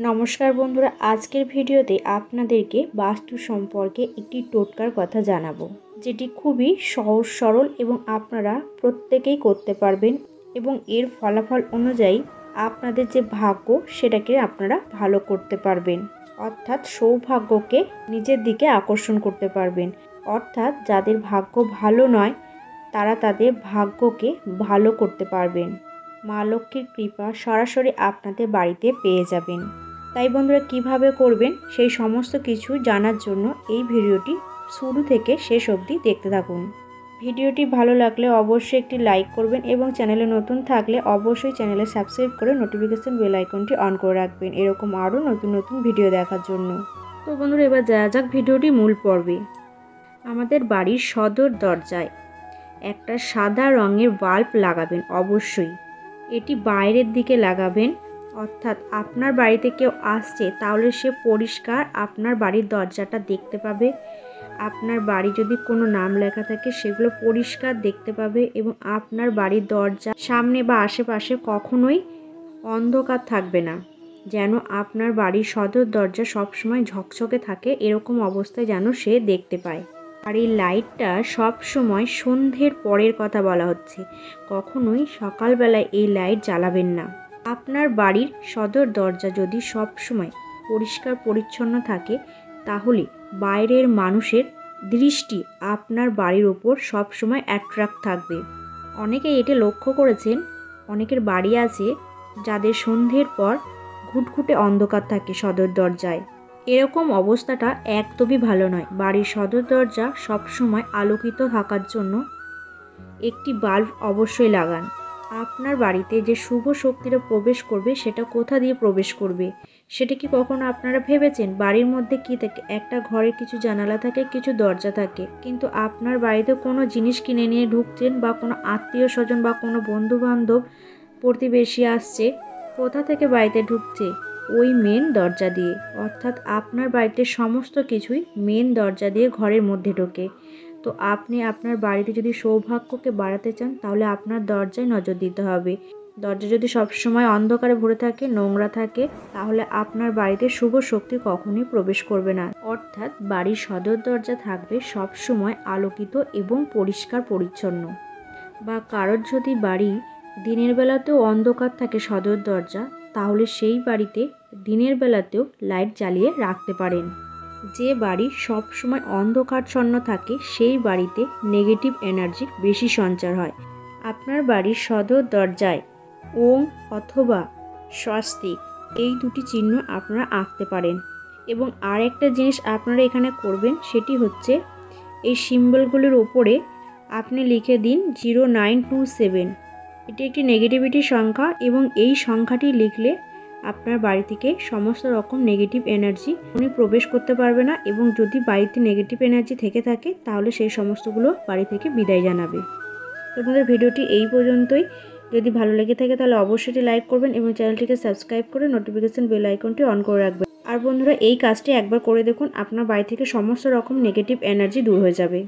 নমস্কার বন্ধুরা, আজকের ভিডিওতে আপনাদেরকে বাস্তু সম্পর্কে একটি টোটকার কথা জানাবো, যেটি খুবই সহজ সরল এবং আপনারা প্রত্যেকেই করতে পারবেন এবং এর ফলাফল অনুযায়ী আপনাদের যে ভাগ্য সেটাকে আপনারা ভালো করতে পারবেন, অর্থাৎ সৌভাগ্যকে নিজের দিকে আকর্ষণ করতে পারবেন। অর্থাৎ যাদের ভাগ্য ভালো নয় তারা তাদের ভাগ্যকে ভালো করতে পারবেন। মা লক্ষ্মীর কৃপা সরাসরি আপনাদের বাড়িতে পেয়ে যাবেন। তাই বন্ধুরা, কিভাবে করবেন সেই সমস্ত কিছু জানার জন্য এই ভিডিওটি শুরু থেকে শেষ অবধি দেখতে থাকুন। ভিডিওটি ভালো লাগলে অবশ্যই একটি লাইক করবেন এবং চ্যানেলে নতুন থাকলে অবশ্যই চ্যানেলে সাবস্ক্রাইব করে নোটিফিকেশন বেল আইকনটি অন করে রাখবেন, এরকম আরও নতুন নতুন ভিডিও দেখার জন্য। তো বন্ধুরা, এবার যাওয়া যাক ভিডিওটি মূল পর্বে। আমাদের বাড়ির সদর দরজায় একটা সাদা রঙের বাল্ব লাগাবেন অবশ্যই। এটি বাইরের দিকে লাগাবেন, অর্থাৎ আপনার বাড়িতে কেউ আসছে তাহলে সে পরিষ্কার আপনার বাড়ির দরজাটা দেখতে পাবে। আপনার বাড়ি যদি কোনো নাম লেখা থাকে সেগুলো পরিষ্কার দেখতে পাবে এবং আপনার বাড়ির দরজা সামনে বা আশেপাশে কখনোই অন্ধকার থাকবে না। যেন আপনার বাড়ির সদর দরজা সবসময় ঝকঝকে থাকে, এরকম অবস্থায় যেন সে দেখতে পায়। আর এই লাইটটা সব সময় সন্ধ্যের পরের কথা বলা হচ্ছে, কখনোই সকালবেলায় এই লাইট জ্বালাবেন না। আপনার বাড়ির সদর দরজা যদি সব সময় পরিষ্কার পরিচ্ছন্ন থাকে তাহলে বাইরের মানুষের দৃষ্টি আপনার বাড়ির ওপর সব সময় অ্যাট্রাক্ট থাকবে। অনেকেই এটা লক্ষ্য করেছেন, অনেকের বাড়ি আছে যাদের সন্ধ্যের পর ঘুটঘুটে অন্ধকার থাকে সদর দরজায়। এরকম অবস্থাটা একদমই ভালো নয়। বাড়ির সদর দরজা সবসময় আলোকিত থাকার জন্য একটি বাল্ব অবশ্যই লাগান। আপনার বাড়িতে যে শুভ শক্তিটা প্রবেশ করবে সেটা কোথা দিয়ে প্রবেশ করবে সেটা কি কখনো আপনারা ভেবেছেন? বাড়ির মধ্যে কি থাকে, একটা ঘরে কিছু জানালা থাকে, কিছু দরজা থাকে, কিন্তু আপনার বাড়িতে কোনো জিনিস কিনে নিয়ে ঢুকছেন বা কোনো আত্মীয় স্বজন বা কোনো বন্ধু বান্ধব প্রতিবেশী আসছে, কোথা থেকে বাড়িতে ঢুকছে? ওই মেন দরজা দিয়ে। অর্থাৎ আপনার বাড়িতে সমস্ত কিছুই মেন দরজা দিয়ে ঘরের মধ্যে ঢোকে। তো আপনি আপনার বাড়িতে যদি সৌভাগ্যকে বাড়াতে চান তাহলে আপনার দরজায় নজর দিতে হবে। দরজা যদি সবসময় অন্ধকারে ভরে থাকে, নোংরা থাকে, তাহলে আপনার বাড়িতে শুভ শক্তি কখনোই প্রবেশ করবে না। অর্থাৎ বাড়ির সদর দরজা থাকবে সবসময় আলোকিত এবং পরিষ্কার পরিচ্ছন্ন। বা কারোর যদি বাড়ি দিনের বেলাতেও অন্ধকার থাকে সদর দরজা, তাহলে সেই বাড়িতে দিনের বেলাতেও লাইট জ্বালিয়ে রাখতে পারেন। যে বাড়ি সব সময় অন্ধকারচ্ছন্ন থাকে সেই বাড়িতে নেগেটিভ এনার্জির বেশি সঞ্চার হয়। আপনার বাড়ির সদর দরজায় ওম অথবা স্বস্তিক এই দুটি চিহ্ন আপনারা আঁকতে পারেন। এবং আর একটা জিনিস আপনারা এখানে করবেন, সেটি হচ্ছে এই সিম্বলগুলির ওপরে আপনি লিখে দিন 0927। এটি একটি নেগেটিভিটির সংখ্যা এবং এই সংখ্যাটি লিখলে আপনার বাড়ি থেকে সমস্ত রকম নেগেটিভ এনার্জি উনি প্রবেশ করতে পারবে না, এবং যদি বাড়িতে নেগেটিভ এনার্জি থেকে থাকে তাহলে সেই সমস্তগুলো বাড়ি থেকে বিদায় জানাবে। তো আপনাদের ভিডিওটি এই পর্যন্তই। যদি ভালো লেগে থাকে তাহলে অবশ্যই লাইক করবেন এবং চ্যানেলটিকে সাবস্ক্রাইব করে নোটিফিকেশন বেল আইকনটি অন করে রাখবেন। আর বন্ধুরা, এই কাজটি একবার করে দেখুন, আপনার বাড়ি থেকে সমস্ত রকম নেগেটিভ এনার্জি দূর হয়ে যাবে।